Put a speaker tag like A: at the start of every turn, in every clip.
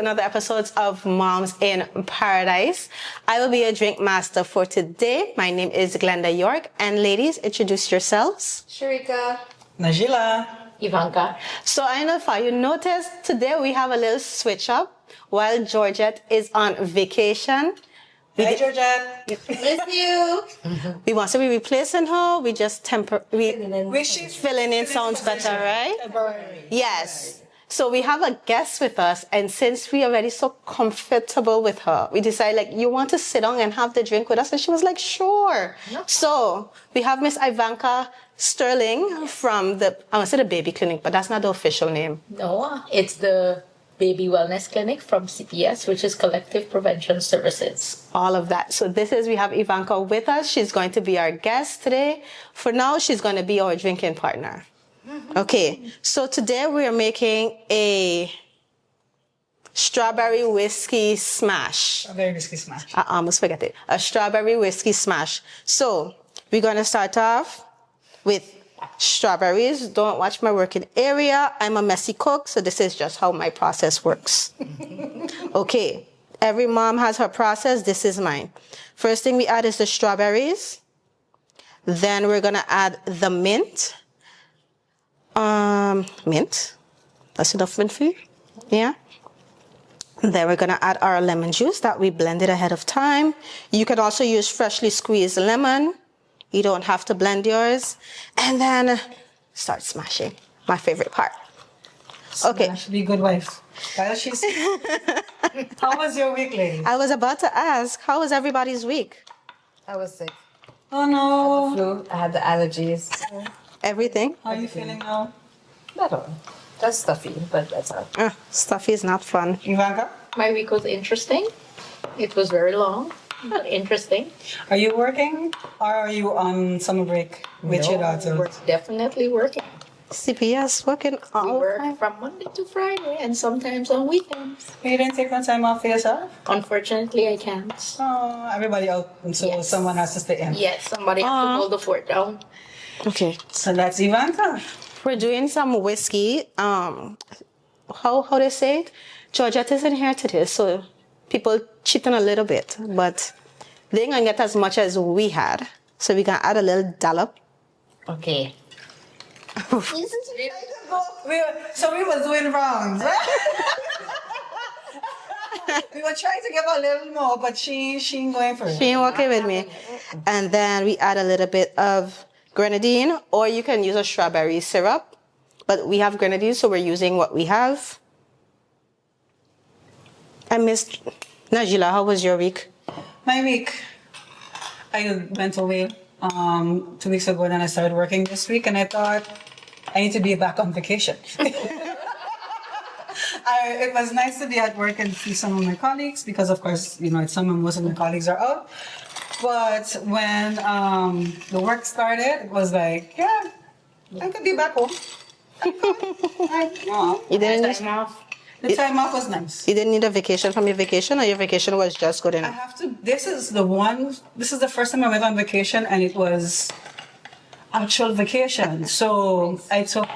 A: another episode of Moms in Paradise. I will be your drink master for today. My name is Glenda York. And ladies, introduce yourselves.
B: Sharika.
C: Najila.
B: Ivanka.
A: So I know if you noticed, today we have a little switch up while Georgette is on vacation.
C: Hi, Georgette.
B: Miss you.
A: We want to be replacing her. We just
C: She's
A: filling in sounds better, right?
C: temporary.
A: Yes. So we have a guest with us, and since we are already so comfortable with her, we decided, like, you want to sit down and have the drink with us? And she was like, sure.
B: Yeah.
A: So we have Miss Ivanka Sterling from I want to say the baby clinic, but that's not the official name.
B: No, it's the Baby Wellness Clinic from CPS, which is Collective Prevention Services.
A: All of that. So we have Ivanka with us. She's going to be our guest today. For now, she's going to be our drinking partner. Okay, so today we are making a strawberry whiskey smash.
C: Strawberry whiskey smash.
A: I almost forget it. A strawberry whiskey smash. So we're going to start off with strawberries. Don't watch my working area. I'm a messy cook, so this is just how my process works. Okay, every mom has her process. This is mine. First thing we add is the strawberries. Then we're going to add the mint. Mint. That's enough mint for you? Yeah. And then we're going to add our lemon juice that we blended ahead of time. You can also use freshly squeezed lemon. You don't have to blend yours. And then start smashing. My favorite part. Okay.
C: Smash, be a good wife. How was your week, lady?
A: I was about to ask, how was everybody's week?
D: I was sick.
C: Oh, no.
D: Flu. I had the allergies.
A: Everything?
C: How are you feeling now?
D: Better. Just stuffy, but that's all.
A: Stuffy is not fun.
C: Ivanka?
B: My week was interesting. It was very long, but interesting.
C: Are you working or are you on summer break with your daughter?
B: We're definitely working.
A: CPS working
B: We
A: all
B: work
A: time.
B: from Monday to Friday and sometimes on weekends.
C: You didn't take no time off for yourself?
B: Unfortunately, I can't.
C: Oh, everybody out, so
B: Yes.
C: someone has to stay in.
B: Yes, somebody has to hold the fort down.
A: Okay.
C: So that's Ivanka.
A: We're doing some whiskey. How they say it? Georgette isn't here today, so people cheating a little bit, but they ain't gonna get as much as we had. So we can add a little dollop.
B: Okay.
C: So we were doing rounds. We were trying to give her a little more, but she ain't going for it.
A: She ain't working with me. And then we add a little bit of grenadine, or you can use a strawberry syrup. But we have grenadine, so we're using what we have. I missed Najila. How was your week?
C: My week, I went away 2 weeks ago, and then I started working this week, and I thought I need to be back on vacation. It was nice to be at work and see some of my colleagues because, of course, it's summer, most of my colleagues are out. But when the work started, it was like, yeah, I could be back home.
A: You didn't need,
B: Time off.
C: The time off was nice.
A: you didn't need a vacation from your vacation, or your vacation was just good
C: I
A: enough?
C: have to. This is the first time I went on vacation, and it was actual vacation. So so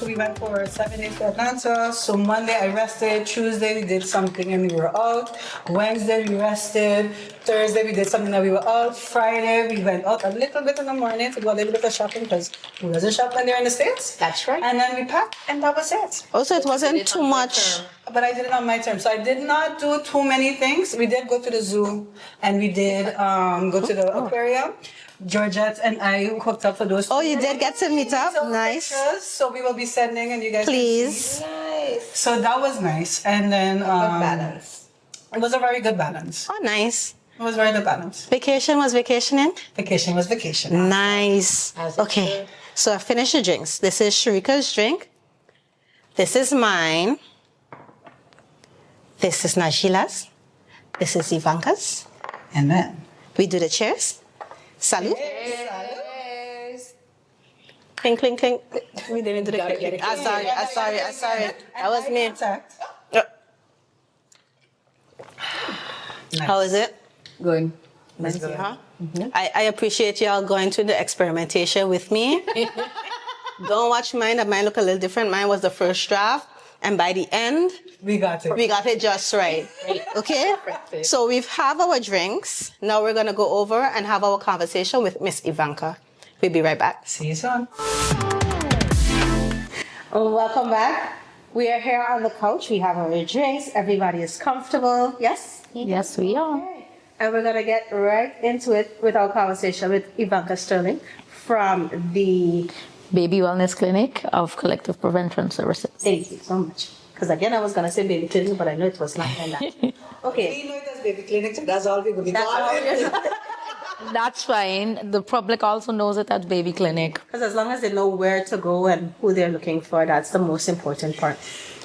C: we went for 7 days to Atlanta. So Monday I rested. Tuesday we did something and we were out. Wednesday we rested. Thursday we did something and we were out. Friday we went out a little bit in the morning to do a little bit of shopping because we wasn't shopping there in the States.
B: That's right.
C: And then we packed and that was it.
A: Also, it wasn't
B: Did it
A: too
B: on your
A: much.
B: term.
C: But I did it on my terms. So I did not do too many things. We did go to the zoo and we did go to the aquarium. Georgette and I hooked up for those.
A: Oh, you did get to meet up?
C: Some
A: Nice.
C: pictures, so we will be sending and you guys can
A: Please.
C: see.
D: Nice.
C: So that was nice. And then
D: Good balance.
C: it was a very good balance.
A: Oh, nice.
C: It was very good balance.
A: Vacation was vacationing?
C: Vacation was vacation.
A: Nice.
B: As it
A: Okay.
B: should.
A: So I finished the drinks. This is Sharika's drink. This is mine. This is Najila's. This is Ivanka's.
C: And then.
A: We do the cheers. Salute. Clink, clink, clink. We didn't do the clink, clink. I'm sorry. That was me.
C: Contact.
A: How is it?
D: Good.
A: Huh? I appreciate y'all going through the experimentation with me. Don't watch mine. That mine look a little different. Mine was the first draft. And by the end,
C: We got it.
A: We got it just right. Okay?
B: Perfect.
A: So we have our drinks. Now we're going to go over and have our conversation with Miss Ivanka. We'll be right back.
C: See you soon.
A: Welcome back. We are here on the couch. We have our drinks. Everybody is comfortable. Yes?
B: Yes, we are.
A: And we're going to get right into it with our conversation with Ivanka Sterling from the...
B: Baby Wellness Clinic of Collective Prevention Services.
A: Thank you so much. Because again, I was going to say baby clinic, but I know it was not like that. Okay.
C: We know it as baby clinic, so that's all we're going to be
A: That's all
C: calling it.
B: That's fine. The public also knows it as Baby Clinic.
A: Because as long as they know where to go and who they're looking for, that's the most important part.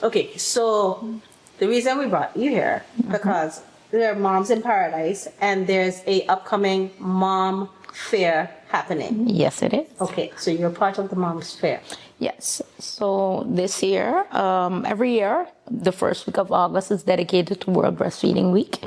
A: Okay, so the reason we brought you here, because there are Moms in Paradise, and there's a upcoming mom fair happening.
B: Yes, it is.
A: Okay, so you're part of the Moms Fair.
B: Yes. So this year, every year, the first week of August is dedicated to World Breastfeeding Week.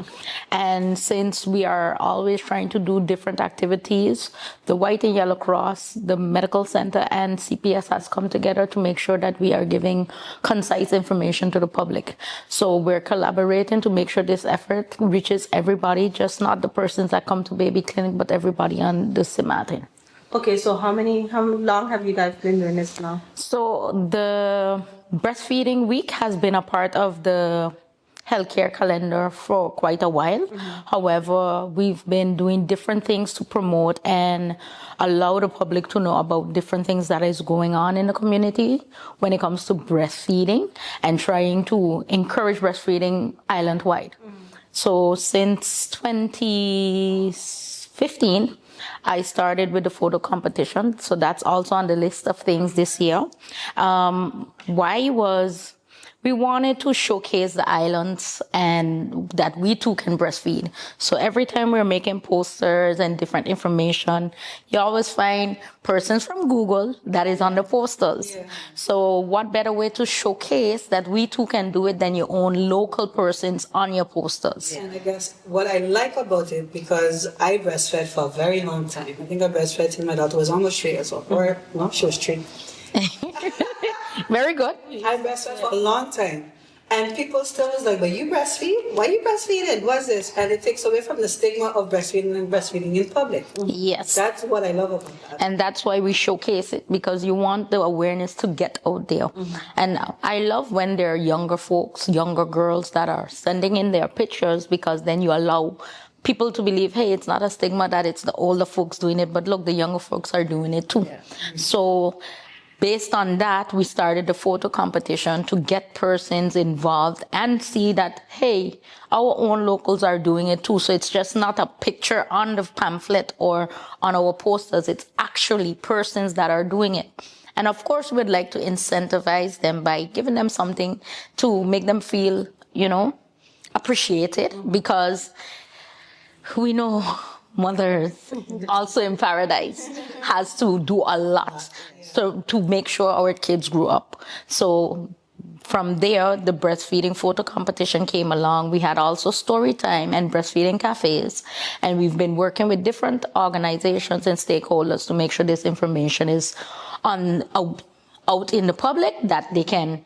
B: And since we are always trying to do different activities, the White and Yellow Cross, the Medical Center, and CPS has come together to make sure that we are giving concise information to the public. So we're collaborating to make sure this effort reaches everybody, just not the persons that come to Baby Clinic, but everybody on the CIMAT.
A: Okay, so how long have you guys been doing this now?
B: So the breastfeeding week has been a part of the healthcare calendar for quite a while. However, we've been doing different things to promote and allow the public to know about different things that is going on in the community when it comes to breastfeeding and trying to encourage breastfeeding island-wide. So since 2015, I started with the photo competition, so that's also on the list of things this year. Why was we wanted to showcase the islands and that we too can breastfeed. So every time we're making posters and different information, you always find persons from Google that is on the posters. Yeah. So what better way to showcase that we too can do it than your own local persons on your posters?
C: And I guess what I like about it, because I breastfed for a very long time. I think I breastfed till my daughter was almost 3 years old. Or, no, she was 3.
B: Very good.
C: I breastfed for a long time. And people still was like, but you breastfeed? Why you breastfeeding? What's this? And it takes away from the stigma of breastfeeding and breastfeeding in public.
B: Yes.
C: That's what I love about that.
B: And that's why we showcase it, because you want the awareness to get out there. And I love when there are younger folks, younger girls that are sending in their pictures, because then you allow people to believe, hey, it's not a stigma that it's the older folks doing it, but look, the younger folks are doing it too. Yeah. So based on that, we started the photo competition to get persons involved and see that, hey, our own locals are doing it too. So it's just not a picture on the pamphlet or on our posters. It's actually persons that are doing it. And of course, we'd like to incentivize them by giving them something to make them feel, appreciated, because we know mothers also in paradise has to do a lot to make sure our kids grew up. So from there, the breastfeeding photo competition came along. We had also story time and breastfeeding cafes. And we've been working with different organizations and stakeholders to make sure this information is out in the public, that they can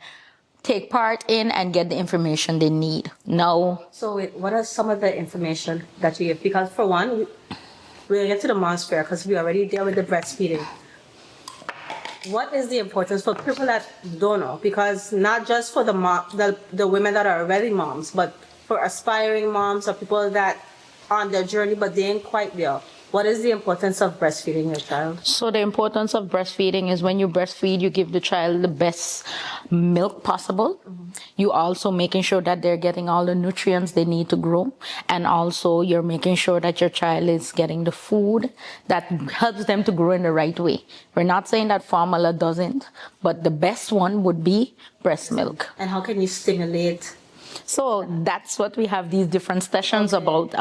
B: take part in and get the information they need. Now,
A: so what are some of the information that you give? Because for one, we'll get to the Moms Fair because we already deal with the breastfeeding. What is the importance for people that don't know? Because not just for the women that are already moms, but for aspiring moms or people that are on their journey but they ain't quite there. What is the importance of breastfeeding your child?
B: So the importance of breastfeeding is when you breastfeed, you give the child the best milk possible. You also making sure that they're getting all the nutrients they need to grow. And also you're making sure that your child is getting the food that helps them to grow in the right way. We're not saying that formula doesn't, but the best one would be breast milk.
A: And how can you stimulate?
B: So that's what we have these different sessions about.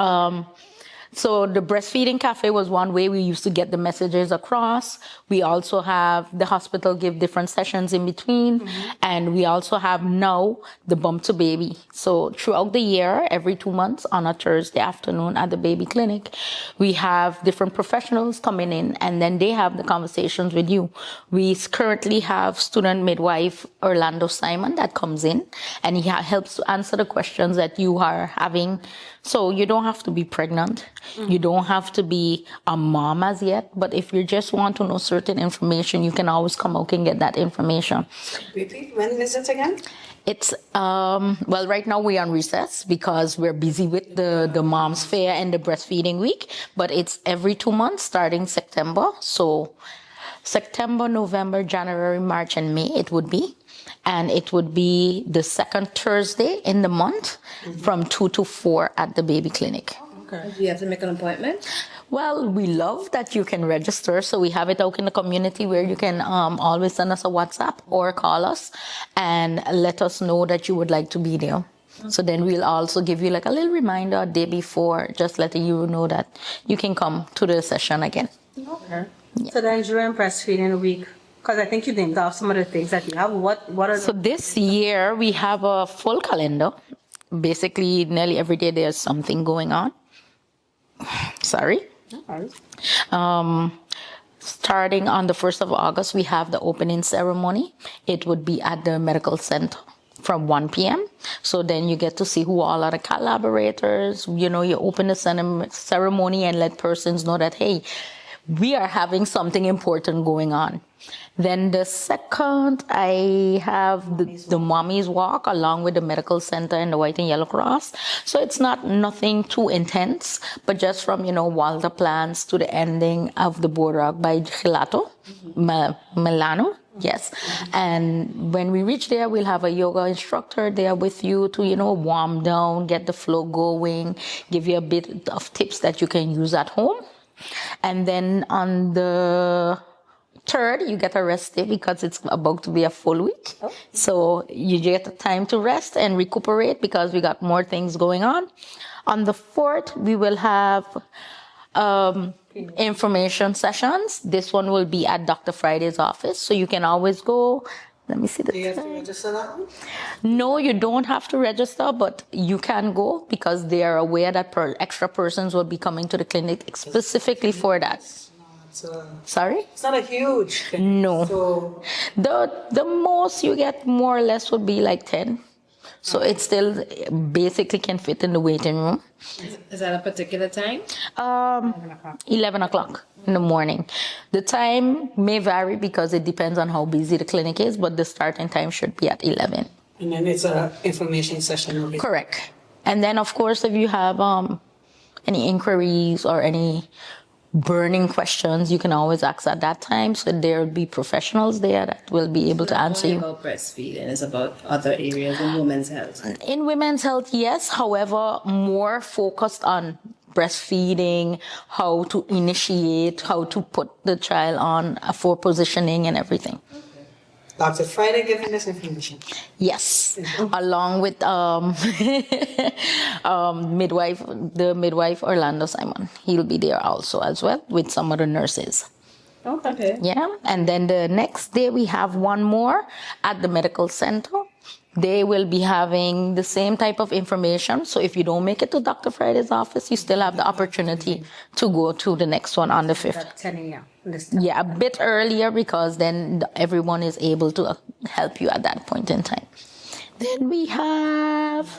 B: So the breastfeeding cafe was one way we used to get the messages across. We also have the hospital give different sessions in between. And we also have now the bump to baby. So throughout the year, every 2 months on a Thursday afternoon at the baby clinic, we have different professionals coming in and then they have the conversations with you. We currently have student midwife Orlando Simon that comes in and he helps to answer the questions that you are having. So you don't have to be pregnant. You don't have to be a mom as yet. But if you just want to know certain information, you can always come out and get that information.
C: Repeat, when is it again?
B: It's, well, right now we're on recess because we're busy with the mom's fair and the breastfeeding week. But it's every 2 months starting September. So September, November, January, March, and May it would be. And it would be the second Thursday in the month from 2 to 4 at the baby clinic.
D: Okay. Do you have to make an appointment?
B: Well, we love that you can register. So we have it out in the community where you can always send us a WhatsApp or call us and let us know that you would like to be there. So then we'll also give you like a little reminder a day before, just letting you know that you can come to the session again.
A: Okay. So then during breastfeeding week, because I think you named off some of the things that you have. What are
B: So this year we have a full calendar. Basically, nearly every day there's something going on. Sorry. Starting on the 1st of August, we have the opening ceremony. It would be at the medical center from 1 p.m. So then you get to see who all are the collaborators. You know, you open the ceremony and let persons know that, hey, we are having something important going on. Then the second, I have the Mommy's Walk along with the medical center and the White and Yellow Cross. So it's nothing too intense, but just from, Walter Plants to the ending of the Boardwalk by Gelato, Milano. Yes. And when we reach there, we'll have a yoga instructor there with you to, warm down, get the flow going, give you a bit of tips that you can use at home. And then on the 3rd, you get a rest day because it's about to be a full week. Oh. So you get time to rest and recuperate because we got more things going on. On the 4th, we will have information sessions. This one will be at Dr. Friday's office. So you can always go. Let me see the
C: Do you have to register that one?
B: No, you don't have to register, but you can go because they are aware that extra persons will be coming to the clinic specifically for that. Sorry?
C: It's not a huge thing.
B: No.
C: So
B: The most you get more or less would be like 10. So it still basically can fit in the waiting room.
D: Is that a particular time?
B: 11 o'clock in the morning. The time may vary because it depends on how busy the clinic is, but the starting time should be at 11.
C: and then it's an information session.
B: Correct. And then, of course, if you have any inquiries or any burning questions, you can always ask at that time. So there will be professionals there that will be able to answer you.
E: About breastfeeding, it's about other areas in women's health.
B: In women's health, yes. However, more focused on breastfeeding, how to initiate, how to put the child on for positioning and everything.
C: Dr. Friday giving this information.
B: Yes, along with the midwife Orlando Simon. He'll be there also as well with some other nurses.
E: Okay.
B: Yeah, and then the next day we have one more at the medical center. They will be having the same type of information. So if you don't make it to Dr. Friday's office, you still have the opportunity to go to the next one on the 5th.
A: At 10 a.m.
B: Yeah, a bit earlier because then everyone is able to help you at that point in time. Then we have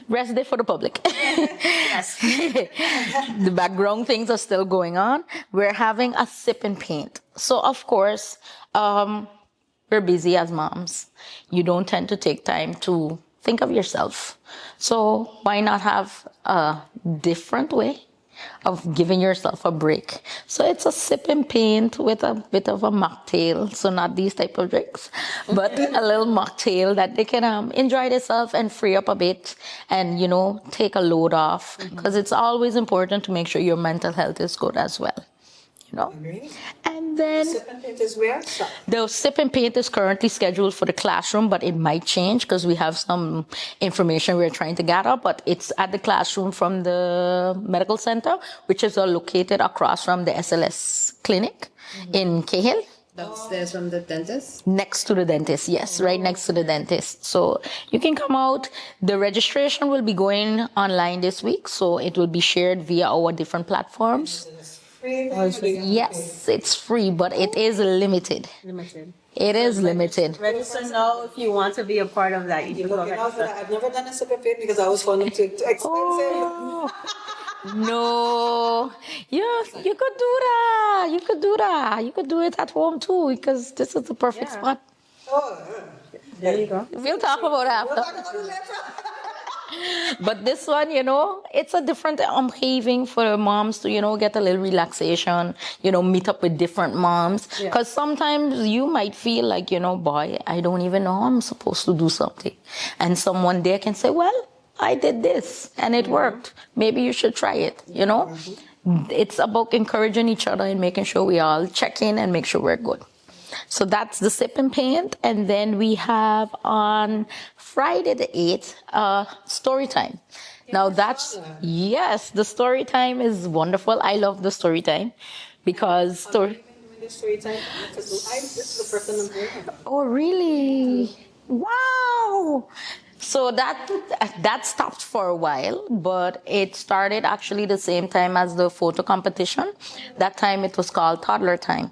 B: rest day for the public. Yes. The background things are still going on. We're having a sip and paint. So of course, we're busy as moms. You don't tend to take time to think of yourself. So why not have a different way of giving yourself a break? So it's a sip and paint with a bit of a mocktail. So not these type of drinks, but a little mocktail that they can enjoy themselves and free up a bit and, take a load off. Because it's always important to make sure your mental health is good as well. you know.
C: Agree.
B: And then
C: Sip and paint is where? Shop.
B: the sip and paint is currently scheduled for the classroom, but it might change because we have some information we're trying to gather. But it's at the classroom from the medical center, which is located across from the SLS clinic in Cahill.
E: Downstairs from the dentist?
B: Next to the dentist, yes, right next to the dentist. So you can come out. The registration will be going online this week, so it will be shared via our different platforms.
C: Free.
B: Yes, it's free, but it is limited.
D: Limited.
B: It is limited.
D: Register now if you want to be a part of that. You
C: You're
D: can go
C: looking out for
D: register.
C: that. I've never done a sip and paint because I always found them too expensive.
B: Oh, no, you could do that. You could do that. You could do it at home too, because this is the perfect
D: Yeah.
B: spot.
C: Oh,
D: There you go.
B: We'll talk about it after.
C: talk about it later.
B: But this one, it's a different haven for moms to, get a little relaxation, meet up with different moms. Because sometimes you might feel like, boy, I don't even know I'm supposed to do something. And someone there can say, well, I did this and it worked. Maybe you should try it, It's about encouraging each other and making sure we all check in and make sure we're good. So that's the sip and paint. And then we have on Friday the 8th, story time. Now yes, the story time is wonderful. I love the story time because
C: Doing this story time because this is the first time I'm hearing about it.
B: Oh, really? Wow. So that stopped for a while, but it started actually the same time as the photo competition. That time it was called Toddler Time.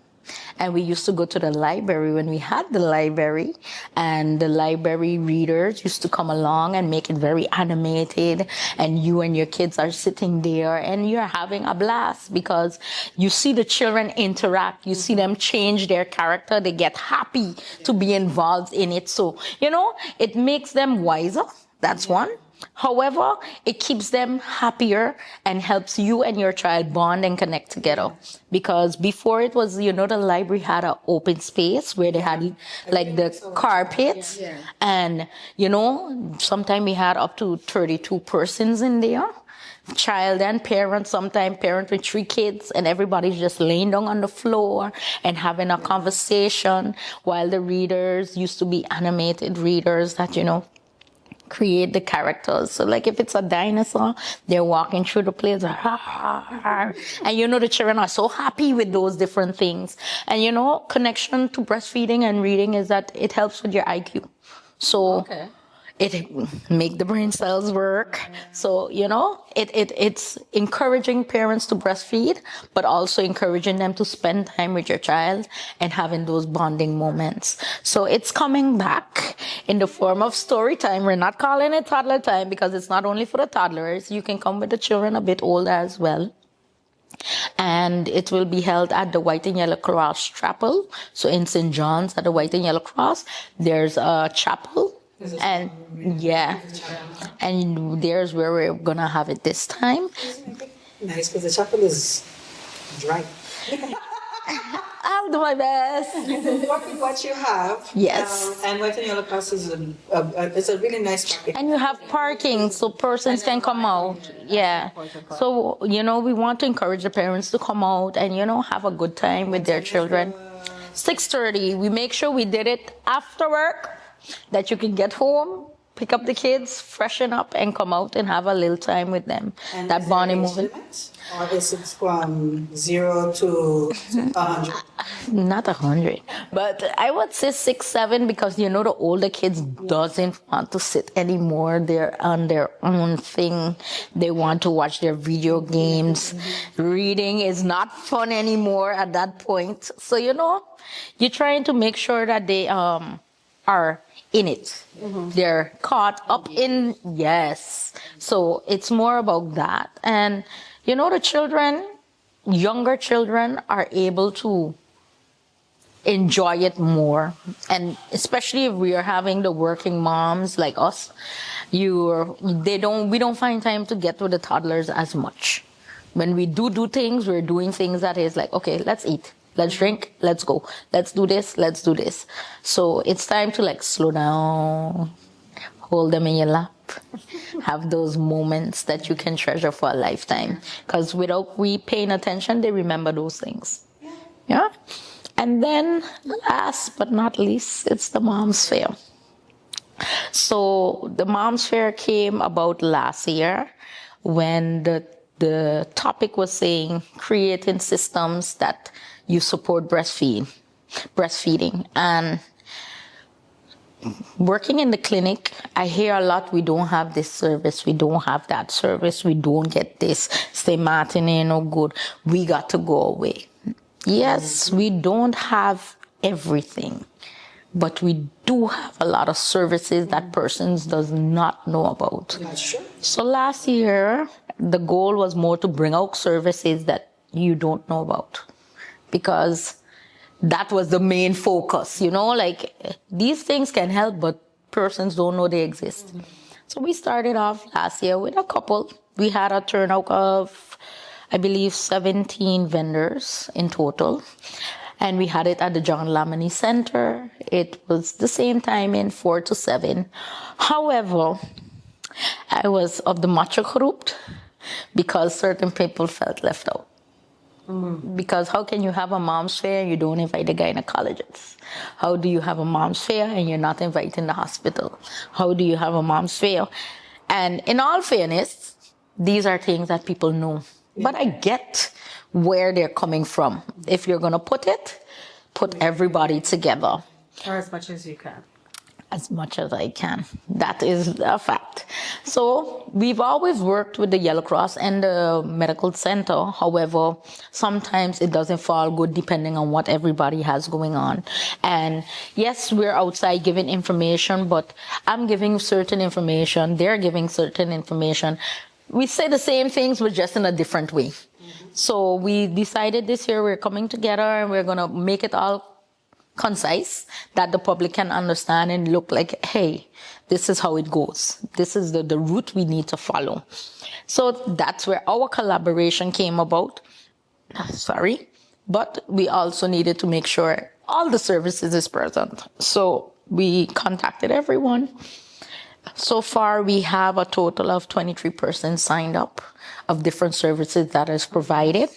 B: And we used to go to the library when we had the library, and the library readers used to come along and make it very animated, and you and your kids are sitting there and you're having a blast because you see the children interact, you see them change their character, they get happy to be involved in it. So, it makes them wiser. That's one. However, it keeps them happier and helps you and your child bond and connect together. Because before it was, the library had an open space where they had like the carpets.
E: Yeah.
B: And, sometimes we had up to 32 persons in there. Child and parent, sometimes parent with 3 kids, and everybody's just laying down on the floor and having a conversation while the readers used to be animated readers that, create the characters. So like if it's a dinosaur, they're walking through the place, and the children are so happy with those different things. And connection to breastfeeding and reading is that it helps with your IQ. So it make the brain cells work. So, it's encouraging parents to breastfeed, but also encouraging them to spend time with your child and having those bonding moments. So it's coming back in the form of story time. We're not calling it toddler time because it's not only for the toddlers. You can come with the children a bit older as well. And it will be held at the White and Yellow Cross Chapel. So in St. John's at the White and Yellow Cross, there's a chapel. And and there's where we're gonna have it this time.
C: Nice, because the chapel is dry.
B: I'll do my best.
C: Work with what you have.
B: Yes.
C: And White and Yellow Cross is it's a really nice package.
B: And you have parking so persons can come out. Yeah. So, we want to encourage the parents to come out and, have a good time with their children. 6:30. We make sure we did it after work, that you can get home, pick up the kids, freshen up, and come out and have a little time with them.
C: And
B: That
C: is
B: bonding
C: there age
B: moment.
C: limit? Or is it from 0 to 100?
B: Not 100, but I would say 6, 7 because the older kids doesn't want to sit anymore. They're on their own thing. They want to watch their video games. Reading is not fun anymore at that point. So you're trying to make sure that they are in it. They're caught up in, yes. So it's more about that. And, the children, younger children are able to enjoy it more. And especially if we are having the working moms like us, we don't find time to get with the toddlers as much. When we do things, we're doing things that is like, okay, let's eat. Let's drink, let's go. Let's do this, let's do this. So it's time to slow down, hold them in your lap, have those moments that you can treasure for a lifetime. Because without we paying attention, they remember those things. Yeah. And then last but not least, it's the Mom's Fair. So the Mom's Fair came about last year when the topic was saying creating systems that you support breastfeeding. And working in the clinic, I hear a lot, we don't have this service, we don't have that service, we don't get this, St. Martin ain't no good, we got to go away. Yes, we don't have everything, but we do have a lot of services that persons does not know about.
C: That's true.
B: So last year, the goal was more to bring out services that you don't know about, because that was the main focus, like these things can help, but persons don't know they exist. So we started off last year with a couple. We had a turnout of, I believe, 17 vendors in total. And we had it at the John Lamini Center. It was the same timing, 4 to 7. However, I was of the macho group because certain people felt left out. Because how can you have a Mom's Fair and you don't invite the gynecologists? How do you have a Mom's Fair and you're not inviting the hospital? How do you have a Mom's Fair? And in all fairness, these are things that people know. But I get where they're coming from. If you're going to put everybody together.
D: Or as much as you can.
B: As much as I can. That is a fact. So we've always worked with the Yellow Cross and the medical center. However, sometimes it doesn't fall good depending on what everybody has going on. And yes, we're outside giving information, but I'm giving certain information. They're giving certain information. We say the same things, but just in a different way. So we decided this year we're coming together and we're going to make it all concise, that the public can understand and look like, hey, this is how it goes. This is the route we need to follow. So that's where our collaboration came about. But we also needed to make sure all the services is present. So we contacted everyone. So far, we have a total of 23 persons signed up of different services that is provided.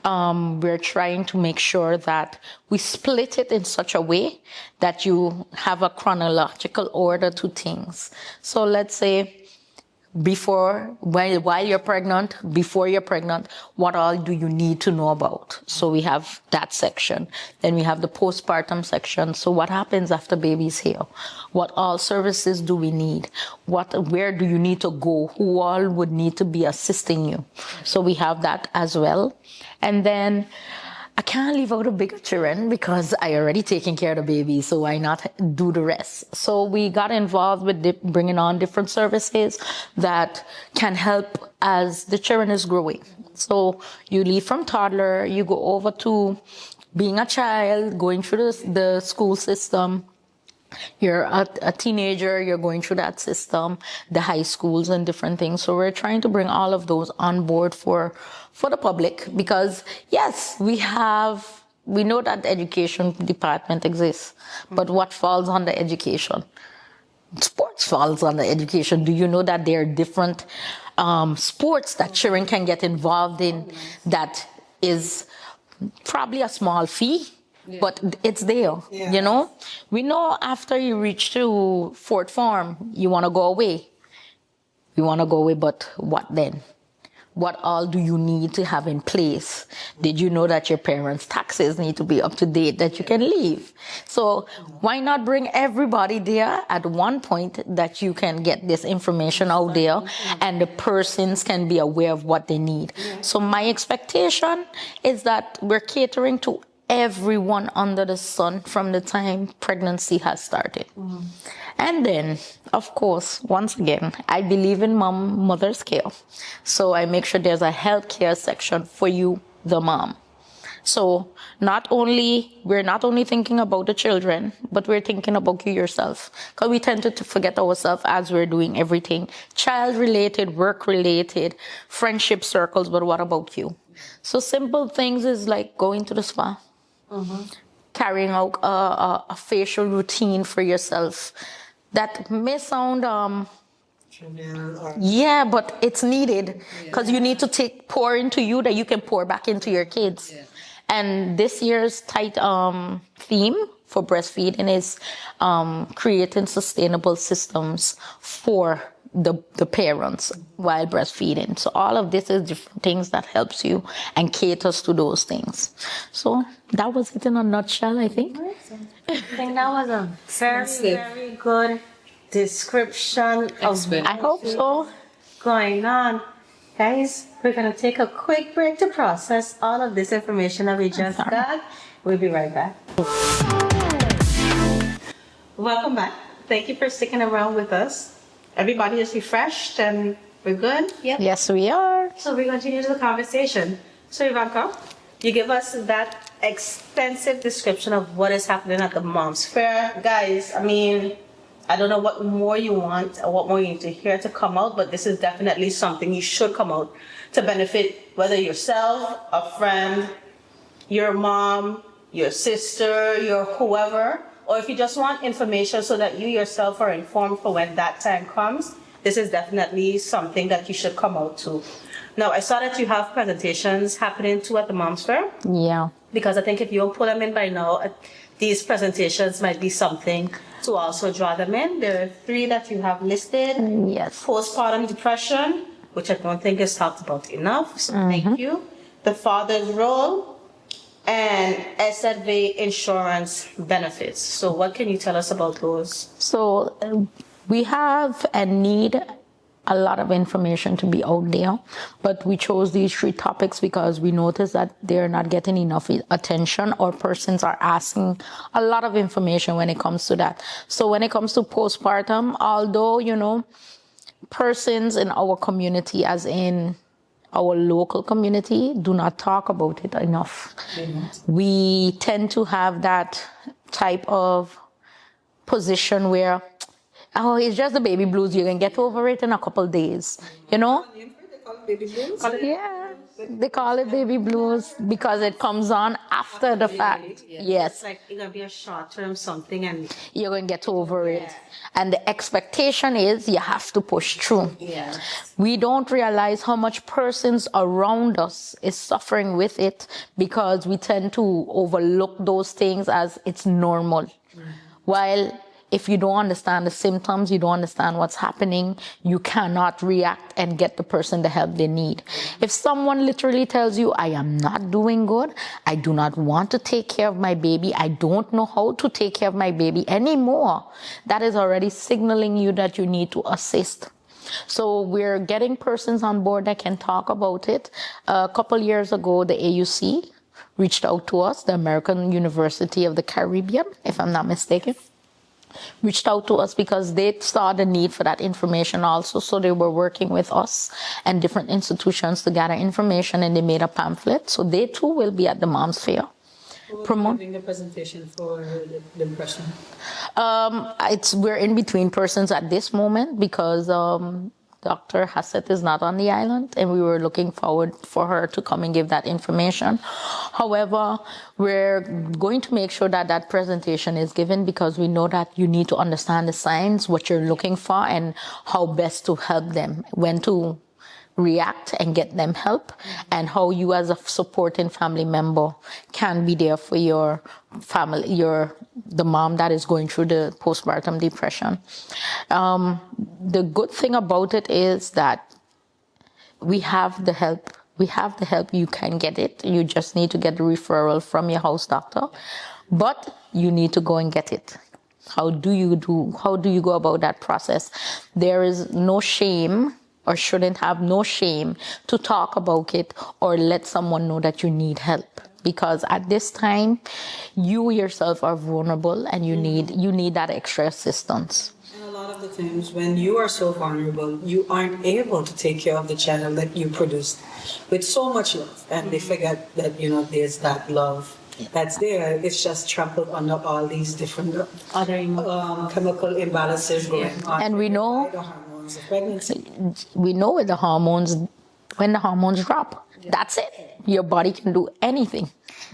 B: We're trying to make sure that we split it in such a way that you have a chronological order to things. So let's say while you're pregnant, before you're pregnant, what all do you need to know about? So we have that section. Then we have the postpartum section. So what happens after baby's here? What all services do we need? Where do you need to go? Who all would need to be assisting you? So we have that as well. And then I can't leave out a bigger children because I already taken care of the baby, so why not do the rest? So we got involved with bringing on different services that can help as the children is growing. So you leave from toddler, you go over to being a child, going through the school system. You're a teenager, you're going through that system, the high schools and different things. So we're trying to bring all of those on board for the public because, yes, we know that the education department exists, but what falls under education? Sports falls under education. Do you know that there are different sports that children can get involved in that is probably a small fee? Yeah. But it's there, We know after you reach to fourth form, you want to go away. But what then? What all do you need to have in place? Did you know that your parents' taxes need to be up to date, that you can leave? So why not bring everybody there at one point that you can get this information out there and the persons can be aware of what they need? So my expectation is that we're catering to everyone under the sun from the time pregnancy has started. And then, of course, once again, I believe in mother's care. So I make sure there's a healthcare section for you, the mom. So we're not only thinking about the children, but we're thinking about you yourself. Because we tend to forget ourselves as we're doing everything. Child-related, work-related, friendship circles, but what about you? So simple things is like going to the spa. Carrying out a facial routine for yourself that may sound
C: estrogen or
B: Yeah, but it's needed because you need to pour into you that you can pour back into your kids.
E: Yeah.
B: And this year's tight theme for breastfeeding is creating sustainable systems for the parents while breastfeeding. So all of this is different things that helps you and caters to those things. So that was it in a nutshell, I think.
D: I think that was a very good description of
B: I hope so.
D: going on. Guys, we're going to take a quick break to process all of this information that we just got. We'll be right back. Welcome back. Thank you for sticking around with us. Everybody is refreshed and we're good? Yep.
B: Yes, we are.
D: So we continue the conversation. So Ivanka, you give us that extensive description of what is happening at the Moms Fair. Guys, I mean, I don't know what more you want or what more you need to hear to come out, but this is definitely something you should come out to benefit whether yourself, a friend, your mom, your sister, your whoever, or if you just want information so that you yourself are informed for when that time comes, this is definitely something that you should come out to. Now, I saw that you have presentations happening too at the Moms Fair,
B: Yeah.
D: because I think if you don't pull them in by now, these presentations might be something to also draw them in. There are 3 that you have listed.
B: Yes.
D: Postpartum depression, which I don't think is talked about enough, so thank you. The father's role, and SFA insurance benefits. So what can you tell us about those?
B: So we have and need a lot of information to be out there, but we chose these 3 topics because we noticed that they're not getting enough attention, or persons are asking a lot of information when it comes to that. So when it comes to postpartum, although, persons in our community, as in our local community, do not talk about it enough. We tend to have that type of position where, oh, it's just the baby blues. You can get over it in a couple days, Yeah, they call it baby blues because it comes on after the fact. Yes,
D: It's like it's gonna be a short term something, and
B: you're going to get over it. And the expectation is you have to push through. We don't realize how much persons around us is suffering with it because we tend to overlook those things as it's normal. While if you don't understand the symptoms, you don't understand what's happening, you cannot react and get the person the help they need. If someone literally tells you, I am not doing good, I do not want to take care of my baby, I don't know how to take care of my baby anymore, that is already signaling you that you need to assist. So we're getting persons on board that can talk about it. A couple years ago, the AUC reached out to us, the American University of the Caribbean, if I'm not mistaken, reached out to us because they saw the need for that information also. So they were working with us and different institutions to gather information, and they made a pamphlet. So they too will be at the Moms Fair.
C: promoting the presentation for the impression.
B: We're in between persons at this moment because Dr. Hassett is not on the island, and we were looking forward for her to come and give that information. However, we're going to make sure that that presentation is given because we know that you need to understand the signs, what you're looking for, and how best to help them, when to react and get them help, and how you as a supporting family member can be there for your family, the mom that is going through the postpartum depression. The good thing about it is that we have the help. We have the help. You can get it. You just need to get the referral from your house doctor, but you need to go and get it. How do you go about that process? There is no shame, or shouldn't have no shame, to talk about it or let someone know that you need help. Because at this time, you yourself are vulnerable and you need that extra assistance.
C: And a lot of the times when you are so vulnerable, you aren't able to take care of the child that you produced with so much love. And they forget that, there's that love that's there. It's just trampled under all these different
D: Other
C: chemical imbalances going on.
B: And we know
C: The hormones of pregnancy.
B: we know when the hormones drop, that's it. Your body can do anything.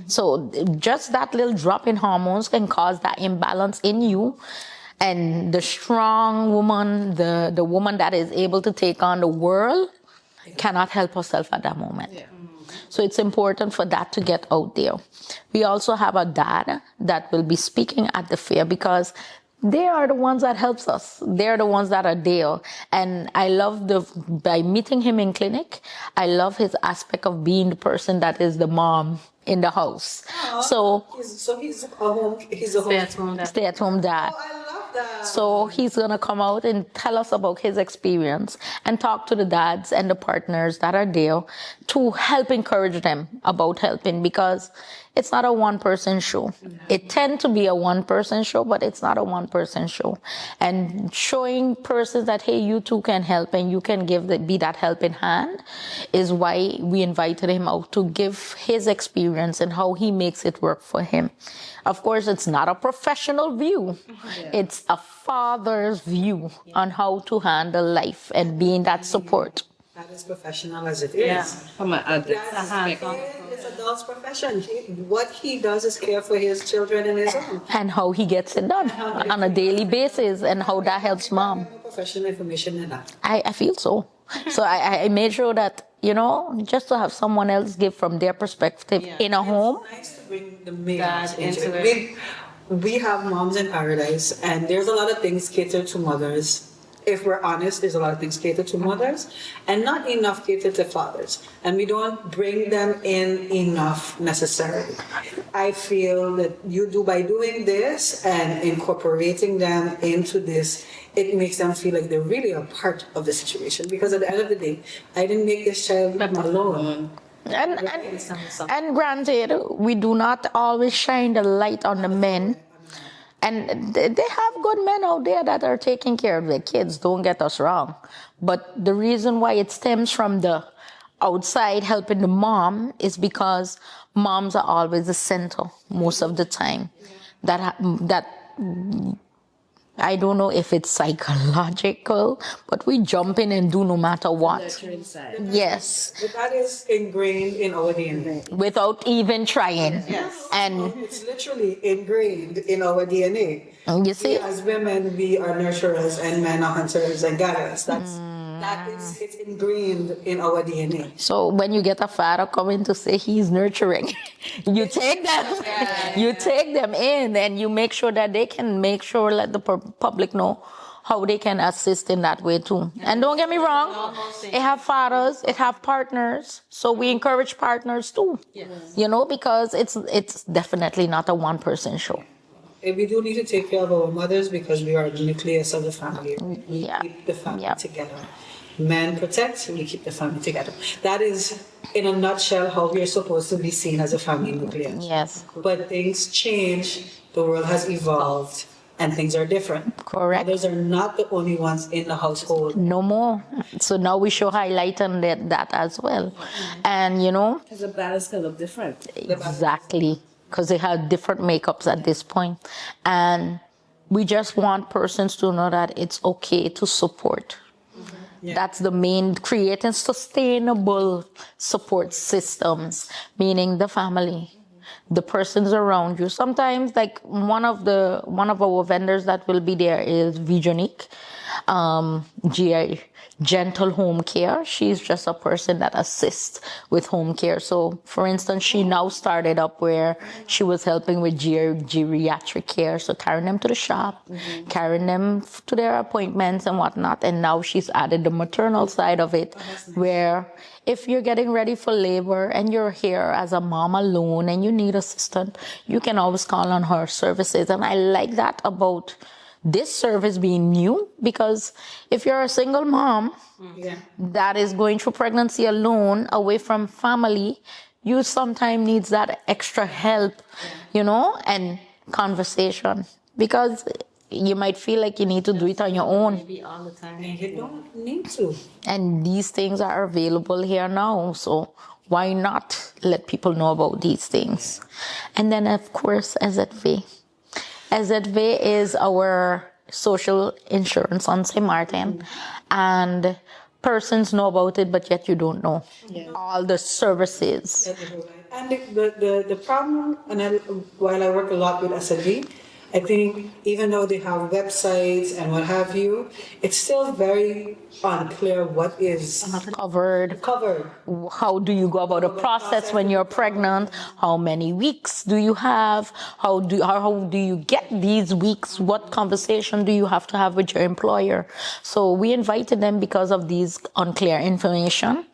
B: So just that little drop in hormones can cause that imbalance in you. And the strong woman, the woman that is able to take on the world, cannot help herself at that moment. So it's important for that to get out there. We also have a dad that will be speaking at the fair because they are the ones that helps us. They're the ones that are there. And I love by meeting him in clinic, I love his aspect of being the person that is the mom in the house. So
C: he's a home. He's a home.
B: Stay-at-home dad.
C: I love that.
B: So he's going to come out and tell us about his experience and talk to the dads and the partners that are there to help encourage them about helping, because it's not a one-person show. It tends to be a one-person show, but it's not a one-person show. And showing persons that, hey, you too can help and you can be that helping hand is why we invited him out to give his experience and how he makes it work for him. Of course, it's not a professional view. It's a father's view on how to handle life and being that support.
C: Not as professional as it is.
E: From an adult perspective.
C: It's adult's profession. What he does is care for his children and his own.
B: And how he gets it done on a daily basis and how that helps mom.
C: More professional information than that.
B: I feel so. So I made sure that, just to have someone else give from their perspective in a home.
C: It's nice to bring the males into it. We have Moms in Paradise, and there's a lot of things catered to mothers. If we're honest, there's a lot of things catered to mothers and not enough catered to fathers. And we don't bring them in enough necessarily. I feel that by doing this and incorporating them into this, it makes them feel like they're really a part of the situation. Because at the end of the day, I didn't make this child alone.
B: And granted, we do not always shine the light on the men. And they have good men out there that are taking care of their kids, don't get us wrong. But the reason why it stems from the outside helping the mom is because moms are always the center most of the time. That I don't know if it's psychological, but we jump in and do no matter what. Yes.
C: But that is ingrained in our DNA.
B: Without even trying.
C: Yes.
B: And
C: it's literally ingrained in our DNA.
B: you see,
C: As women, we are nurturers and men are hunters and gatherers. It's ingrained in our DNA.
B: so when you get a father coming to say he's nurturing, you take them in and you make sure that they can let the public know how they can assist in that way too. And don't get me wrong, it have fathers, it have partners, so we encourage partners too. Because it's definitely not a one-person show.
C: And we do need to take care of our mothers because we are the nucleus of the family. We
B: Yeah.
C: keep the family
B: Yeah.
C: together. Men protect, we keep the family together. That is, in a nutshell, how we are supposed to be seen as a family nucleus.
B: Yes.
C: But things change, the world has evolved, and things are different.
B: Correct.
C: Mothers are not the only ones in the household.
B: No more. So now we should highlight on that as well. And
E: Because the balance can look different.
B: exactly, because they have different makeups at this point. And we just want persons to know that it's okay to support. That's the main, creating sustainable support systems, meaning the family, the persons around you. Sometimes, like one of our vendors that will be there is Vigionique, GI, Gentle Home Care. She's just a person that assists with home care. So, for instance, she now started up where she was helping with geriatric care. So carrying them to the shop, carrying them to their appointments and whatnot. And now she's added the maternal side of it, where if you're getting ready for labor and you're here as a mom alone and you need assistance, you can always call on her services. And I like that about this service being new, because if you're a single mom that is going through pregnancy alone, away from family, you sometimes needs that extra help, and conversation, because you might feel like you need to do it on your own.
D: Maybe all the time.
C: And you don't need to.
B: And these things are available here now, so why not let people know about these things? And then, of course, SZV. SZV is our social insurance on St. Martin, and persons know about it, but yet you don't know all the services.
C: And the problem, while I work a lot with SLV, I think even though they have websites and what have you, it's still very unclear what is
B: Covered.
C: covered.
B: How do you go about a process when you're pregnant? How many weeks do you have? How do you get these weeks? What conversation do you have to have with your employer? So we invited them because of these unclear information,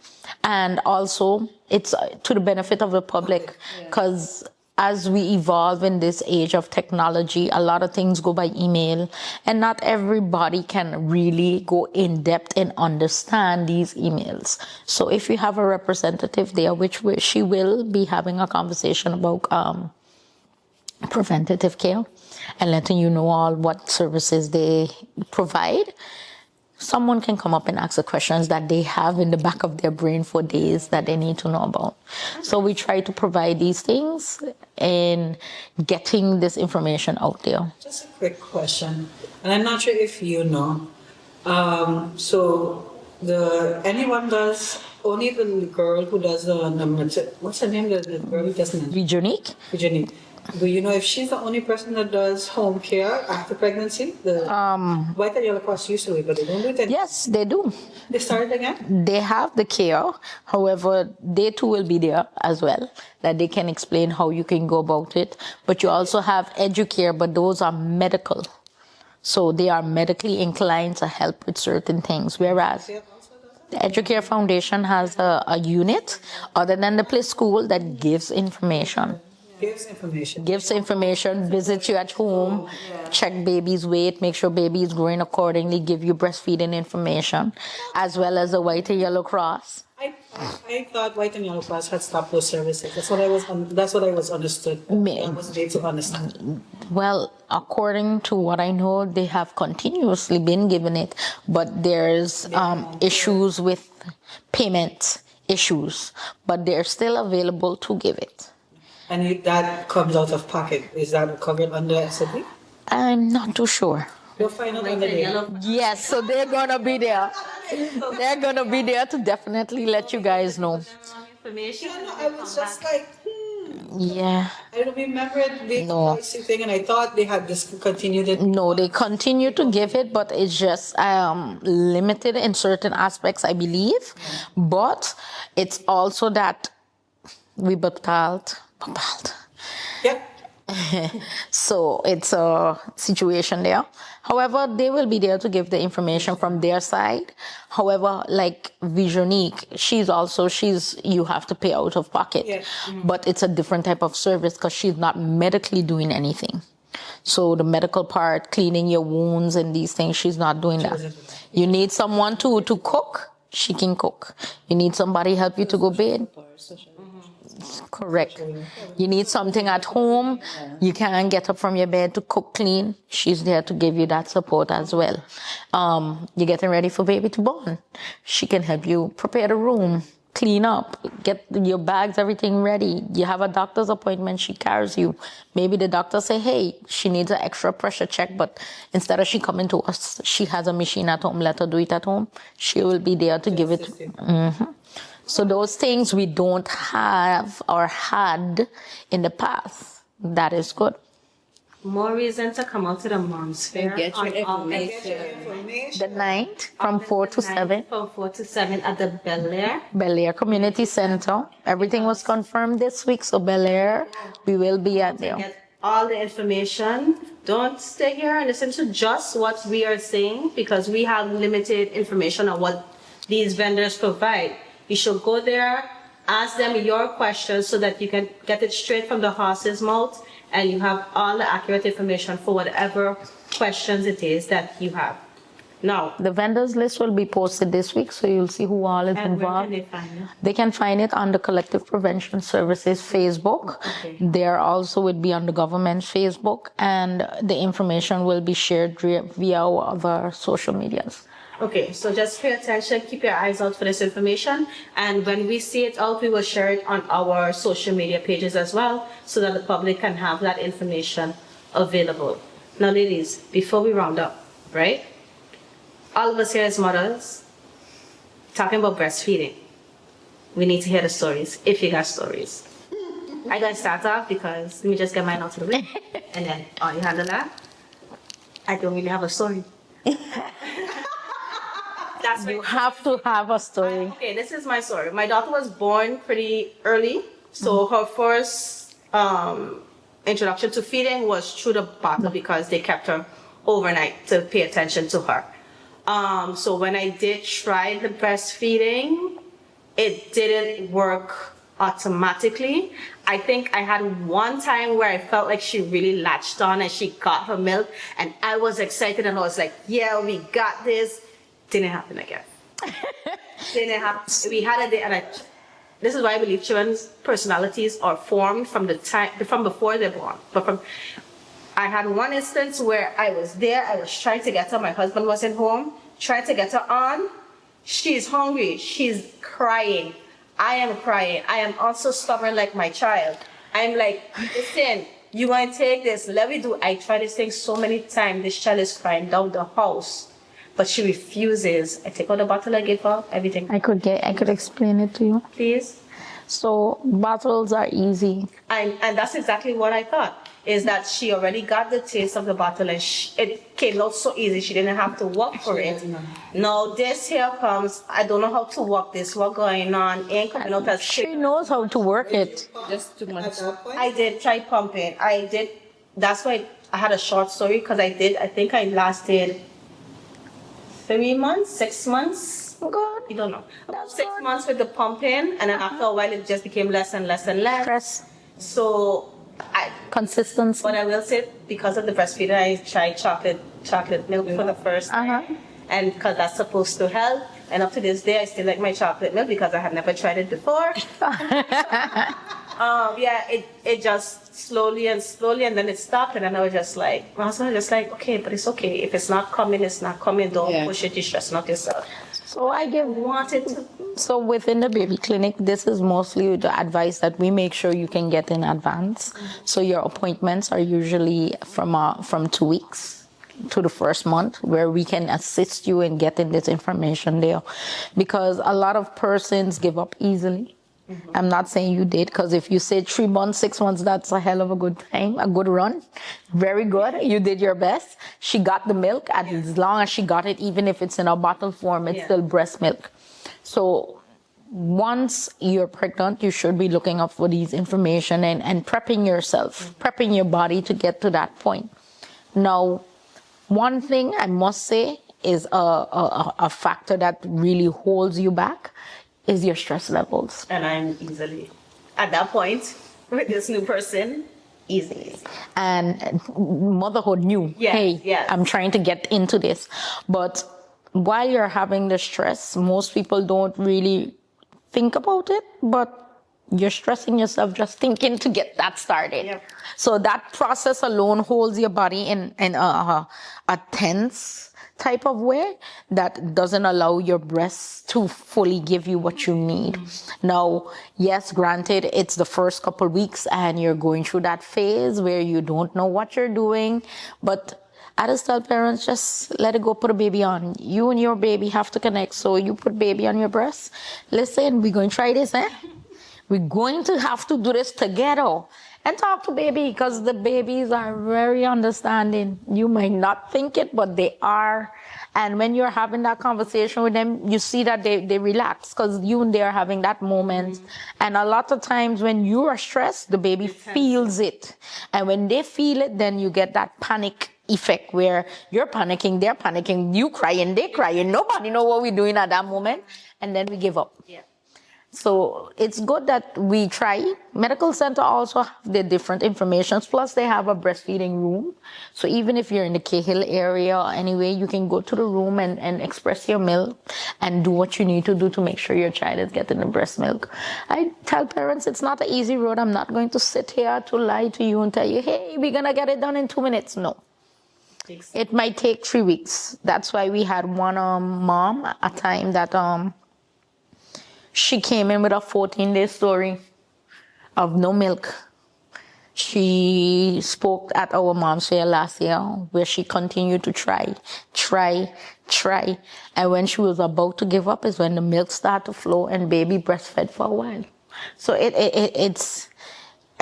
B: and also it's to the benefit of the public, because as we evolve in this age of technology, a lot of things go by email, and not everybody can really go in depth and understand these emails. So if you have a representative there, she will be having a conversation about preventative care and letting you know all what services they provide, someone can come up and ask the questions that they have in the back of their brain for days that they need to know about. So we try to provide these things and getting this information out there.
C: Just a quick question, and I'm not sure if you know. So anyone does, only the girl who does what's her name? The girl who does
B: Vijunique?
C: Virginie. Do you know if she's the only person that does home care after pregnancy? White and Yellow Cross used to do it, but they don't do it anymore.
B: Yes, they do.
C: They started again?
B: They have the care. However, they too will be there as well, that they can explain how you can go about it. But you also have Educare, but those are medical. So they are medically inclined to help with certain things. Whereas the Educare Foundation has a unit other than the play school that gives information. Gives information, visits you at home, check baby's weight, make sure baby is growing accordingly, give you breastfeeding information, as well as the White and Yellow Cross.
C: I thought White and Yellow Cross had stopped those services. That's what I was understood. I was made to understand.
B: Well, according to what I know, they have continuously been given it, but there's issues with payment issues, but they're still available to give it.
C: And that comes out of pocket. Is that covered under SME?
B: I'm not too sure.
C: You'll find out on the day.
B: Yes, so they're gonna be there. They're gonna be there to definitely let you guys know.
D: Information.
C: I was just like,
B: Yeah.
C: I don't remember it being a pricey thing, and I thought they had discontinued it.
B: No, they continue to give it, but it's just limited in certain aspects, I believe. But it's also that we bepaald.
C: Yep.
B: So it's a situation there. However, they will be there to give the information from their side. However, like Vijunique, you have to pay out of pocket.
C: Yeah.
B: But it's a different type of service because she's not medically doing anything. So the medical part, cleaning your wounds and these things, she's not doing that. You need someone to cook, she can cook. You need somebody help you to go bed. Correct. You need something at home. You can't get up from your bed to cook, clean. She's there to give you that support as well. You're getting ready for baby to born. She can help you prepare the room, clean up, get your bags, everything ready. You have a doctor's appointment, she carries you. Maybe the doctor say, hey, she needs an extra pressure check, but instead of she coming to us, she has a machine at home, let her do it at home. She will be there to give it. So those things we don't have or had in the past, that is good.
D: More reason to come out to the Moms Fair.
E: Get your
D: on
E: information.
B: The 9th from 4 to 7.
D: From 4 to 7 at the Bel Air.
B: Bel Air Community Center. Everything was confirmed this week, so Bel Air, we will be at there.
D: Get all the information. Don't stay here and listen to just what we are saying, because we have limited information on what these vendors provide. You should go there, ask them your questions so that you can get it straight from the horse's mouth and you have all the accurate information for whatever questions it is that you have. Now,
B: The vendors list will be posted this week, so you'll see who all is
D: and where
B: involved.
D: can they find you?
B: They can find it on the Collective Prevention Services Facebook.
D: Okay.
B: There also would be on the government's Facebook, and the information will be shared via our social medias.
D: Okay, so just pay attention, keep your eyes out for this information, and when we see it out, we will share it on our social media pages as well, so that the public can have that information available. Now, ladies, before we round up, right? All of us here as mothers, talking about breastfeeding. We need to hear the stories, if you got stories. I gotta start off because let me just get mine out of the way, and then you handle that. I don't really have a story. That's
B: You
D: right.
B: have to have a story.
D: Okay, this is my story. My daughter was born pretty early, so her first introduction to feeding was through the bottle because they kept her overnight to pay attention to her. So when I did try the breastfeeding, it didn't work automatically. I think I had one time where I felt like she really latched on and she got her milk, and I was excited and I was like, yeah, we got this. Didn't happen again. Didn't happen. We had a day, and this is why I believe children's personalities are formed from before they're born. I had one instance where I was there, I was trying to get her, my husband wasn't home, trying to get her on. She's hungry, she's crying. I am crying. I am also stubborn like my child. I'm like, listen, you want to take this? Let me do. I try this thing so many times. This child is crying down the house, but she refuses. I take out the bottle, I give her everything.
B: I could explain it to you.
D: Please.
B: So bottles are easy.
D: And that's exactly what I thought, is that she already got the taste of the bottle and it came out so easy. She didn't have to work for it. Now this here comes, I don't know how to work this, what's going on, ain't coming out as
B: She
D: quick.
B: knows how to work it.
E: Just 2 months.
D: I did try pumping. That's why I had a short story, because I think I lasted 3 months, 6 months.
B: Good.
D: You don't know.
B: That's
D: 6
B: good.
D: months with the pumping, and then after a while it just became less and less and less.
B: Press.
D: So
B: Consistency.
D: but I will say, because of the breastfeeding, I tried chocolate milk for the first time.
B: Uh-huh.
D: And because that's supposed to help. And up to this day, I still like my chocolate milk because I had never tried it before. It just slowly, and then it stopped. And then I was just like, okay, but it's okay. If it's not coming, it's not coming. Don't push it. You're stressing out yourself.
B: So I give
D: Wanted to.
B: So within the baby clinic, this is mostly the advice that we make sure you can get in advance. So your appointments are usually from 2 weeks to the first month, where we can assist you in getting this information there, because a lot of persons give up easily. I'm not saying you did, because if you said 3 months, 6 months, that's a hell of a good time, a good run. Very good. You did your best. She got the milk. As long as she got it, even if it's in a bottle form, it's still breast milk. So once you're pregnant, you should be looking up for these information and prepping yourself, prepping your body to get to that point. Now, one thing I must say is a factor that really holds you back is your stress levels.
D: And I'm easily, at that point, with this new person, easy.
B: And motherhood new.
D: Yes,
B: Hey,
D: yes.
B: I'm trying to get into this. But while you're having the stress, most people don't really think about it, but you're stressing yourself just thinking to get that started.
D: Yep.
B: So that process alone holds your body in a tense type of way that doesn't allow your breasts to fully give you what you need. Now, yes, granted, it's the first couple weeks and you're going through that phase where you don't know what you're doing, but I just tell parents, just let it go, put a baby on. You and your baby have to connect. So you put baby on your breast. Listen, we're going to try this, We're going to have to do this together. And talk to baby, because the babies are very understanding. You might not think it, but they are. And when you're having that conversation with them, you see that they relax, because you and they are having that moment. And a lot of times when you are stressed, the baby feels it. And when they feel it, then you get that panic effect where you're panicking, they're panicking, you crying, they crying. Nobody know what we're doing at that moment. And then we give up.
D: Yeah.
B: So it's good that we try. Medical center also have their different informations. Plus they have a breastfeeding room. So even if you're in the Cahill area anyway, you can go to the room and express your milk and do what you need to do to make sure your child is getting the breast milk. I tell parents it's not an easy road. I'm not going to sit here to lie to you and tell you, hey, we're going to get it done in 2 minutes. No. It might take 3 weeks. That's why we had one mom a time that she came in with a 14-day story of no milk. She spoke at our mom's fair last year, where she continued to try. And when she was about to give up is when the milk started to flow and baby breastfed for a while. So it's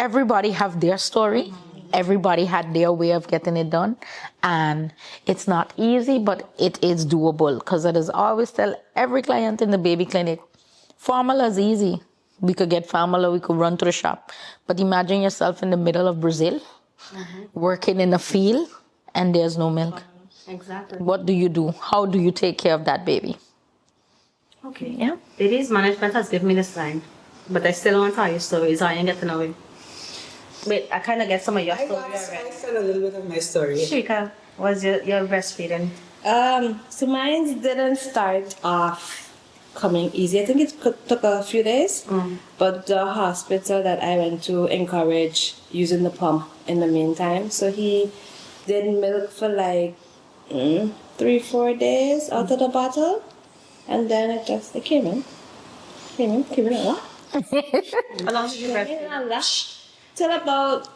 B: everybody have their story. Everybody had their way of getting it done. And it's not easy, but it is doable. Because I just always tell every client in the baby clinic, formula is easy. We could get formula, we could run to the shop. But imagine yourself in the middle of Brazil, working in a field, and there's no milk.
D: Exactly.
B: What do you do? How do you take care of that baby?
D: Okay.
B: Yeah.
D: Ladies, management has given me the sign, but I still want to tell you stories. I ain't get to know it. Wait, I kind of get some of your story already.
C: I said a little bit of my story.
D: Shrika, what's your breastfeeding?
E: So mine didn't start off coming easy. I think it took a few days, but the hospital that I went to encouraged using the pump in the meantime. So he did milk for like 3-4 days out of the bottle, and then it came in a lot.
D: How long did you breastfeed?
E: Till about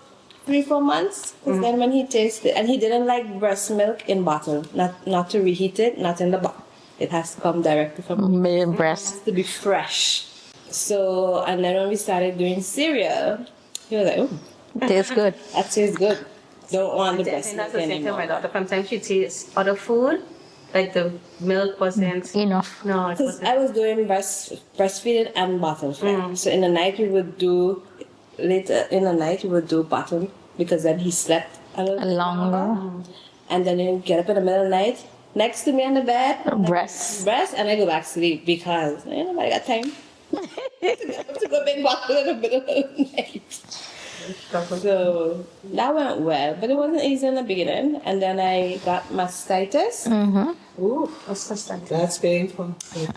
E: 3-4 months. Because then when he tasted, and he didn't like breast milk in bottle, not to reheat it, not in the bottle. It has to come directly from
B: Million breasts.
E: to be fresh. So, and then when we started doing cereal, he was like, oh,
B: Tastes good.
E: that tastes good. Don't want the
D: I
E: breast
D: think
E: milk
D: that's the same thing
E: anymore.
D: my daughter. Sometimes she tastes other food, like the milk wasn't.
B: Enough.
D: No, it
E: Because
D: wasn't.
E: I was doing breastfeeding and bottle fed. So in the night we would do, later in the night we would do bottle, because then he slept a little bit
B: Longer.
E: And then he'd get up in the middle of the night, next to me on the bed,
B: Breasts.
E: and I go back to sleep because ain't nobody got time to go big bottle in the middle of the night. So that went well, but it wasn't easy in the beginning. And then I got mastitis.
C: Ooh,
D: What's the stuff?
C: that's painful.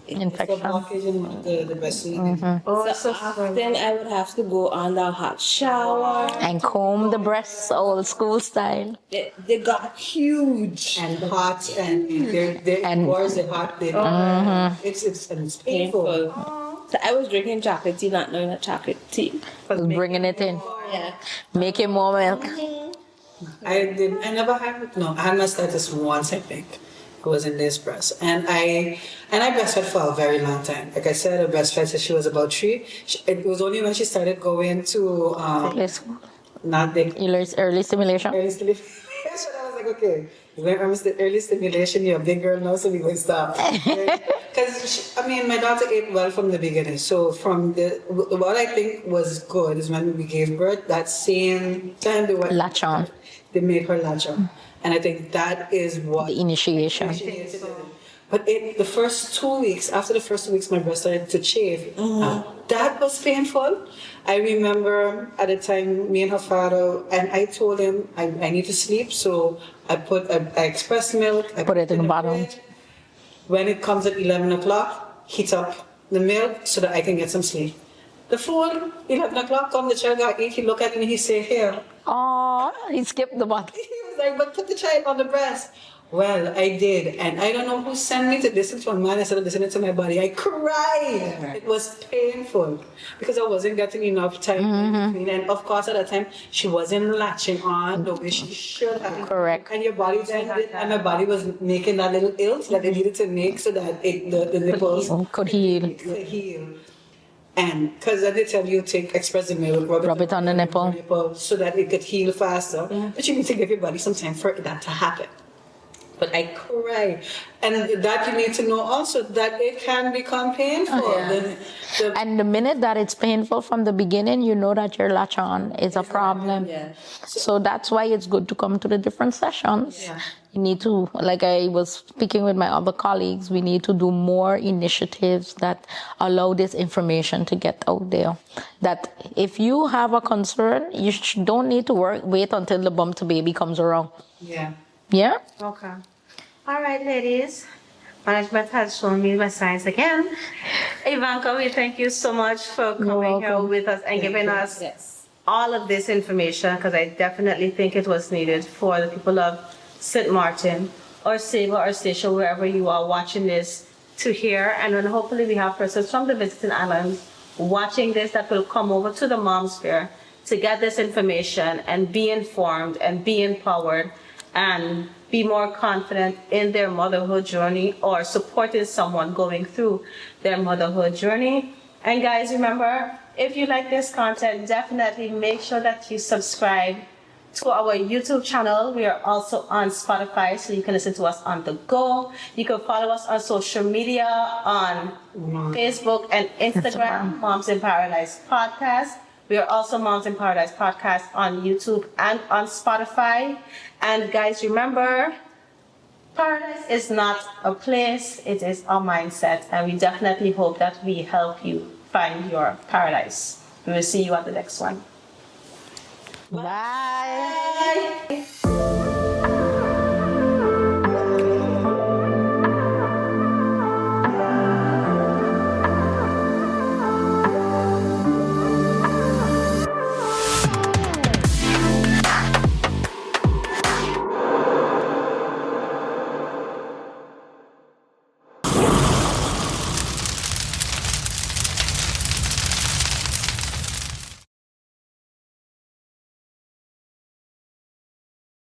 B: Infection.
C: It's a blockage in the breastfeeding.
D: Oh,
E: So often I would have to go under a hot shower.
B: And comb the breasts old school style.
E: They got huge.
C: And hot, and they're
B: And-
C: wars are hot. It's painful.
E: Painful. So I was drinking chocolate tea, not knowing that chocolate tea.
B: Bringing it in.
E: Yeah.
B: Making more milk.
C: I never had, no, I had mastitis once, I think. It was in this breast. And I breastfed for a very long time. Like I said, I breastfed till she was about 3. It was only when she started going to,
B: Yes.
C: not the
B: Early stimulation.
C: early stimulation. I was like, okay, you remember the early stimulation, you're a big girl now, so we're going to stop. Because, my daughter ate well from the beginning. So what I think was good is when we gave birth, that same time
B: Latch on.
C: they made her latch on. And I think that is what
B: The initiation.
C: initiated it. But the first 2 weeks, after the first 2 weeks, my breast started to chafe. That was painful. I remember at the time, me and her father, and I told him I need to sleep, so I express milk. I
B: Put it in the bottle.
C: fridge. When it comes at 11 o'clock, heat up the milk so that I can get some sleep. The food, 11 o'clock, come, the child got eat, he look at me and he say, here.
B: Oh, he skipped the bottle.
C: He was like, but put the child on the breast. Well, I did. And I don't know who sent me to listen to a man instead of listening to my body. I cried. It was painful because I wasn't getting enough time in between. And of course, at that time, she wasn't latching on the way she should have.
B: Correct.
C: And your body and my body was making that little ilt that they needed to make so that the nipples
B: Could heal.
C: could heal. And because then they tell you express the milk,
B: Rub it on the nipple.
C: so that it could heal faster. But you need to give your body some time for that to happen. But I cry. And that you need to know also that it can become painful.
B: And the minute that it's painful from the beginning, you know that your latch on is a problem.
E: Yeah.
B: So that's why it's good to come to the different sessions.
C: Yeah.
B: You need to, like I was speaking with my other colleagues, we need to do more initiatives that allow this information to get out there. That if you have a concern, you don't need to wait until the bump to baby comes around.
C: Yeah.
B: Yeah?
D: Okay. All right, ladies. Management has shown me my signs again. Ivanka, we thank you so much for coming here
B: welcome.
D: with us and giving us
E: Yes.
D: all of this information, because I definitely think it was needed for the people of St. Martin or Sable or Station, wherever you are watching this, to hear. And then hopefully we have persons from the visiting islands watching this that will come over to the Moms Fair to get this information and be informed and be empowered and be more confident in their motherhood journey or supporting someone going through their motherhood journey. And guys, remember, if you like this content, definitely make sure that you subscribe to our YouTube channel. We are also on Spotify, so you can listen to us on the go. You can follow us on social media on Facebook and Instagram, Moms in Paradise Podcast. We are also Moms in Paradise Podcast on YouTube and on Spotify. And guys, remember, paradise is not a place, it is a mindset. And we definitely hope that we help you find your paradise. We will see you at the next one.
A: Bye.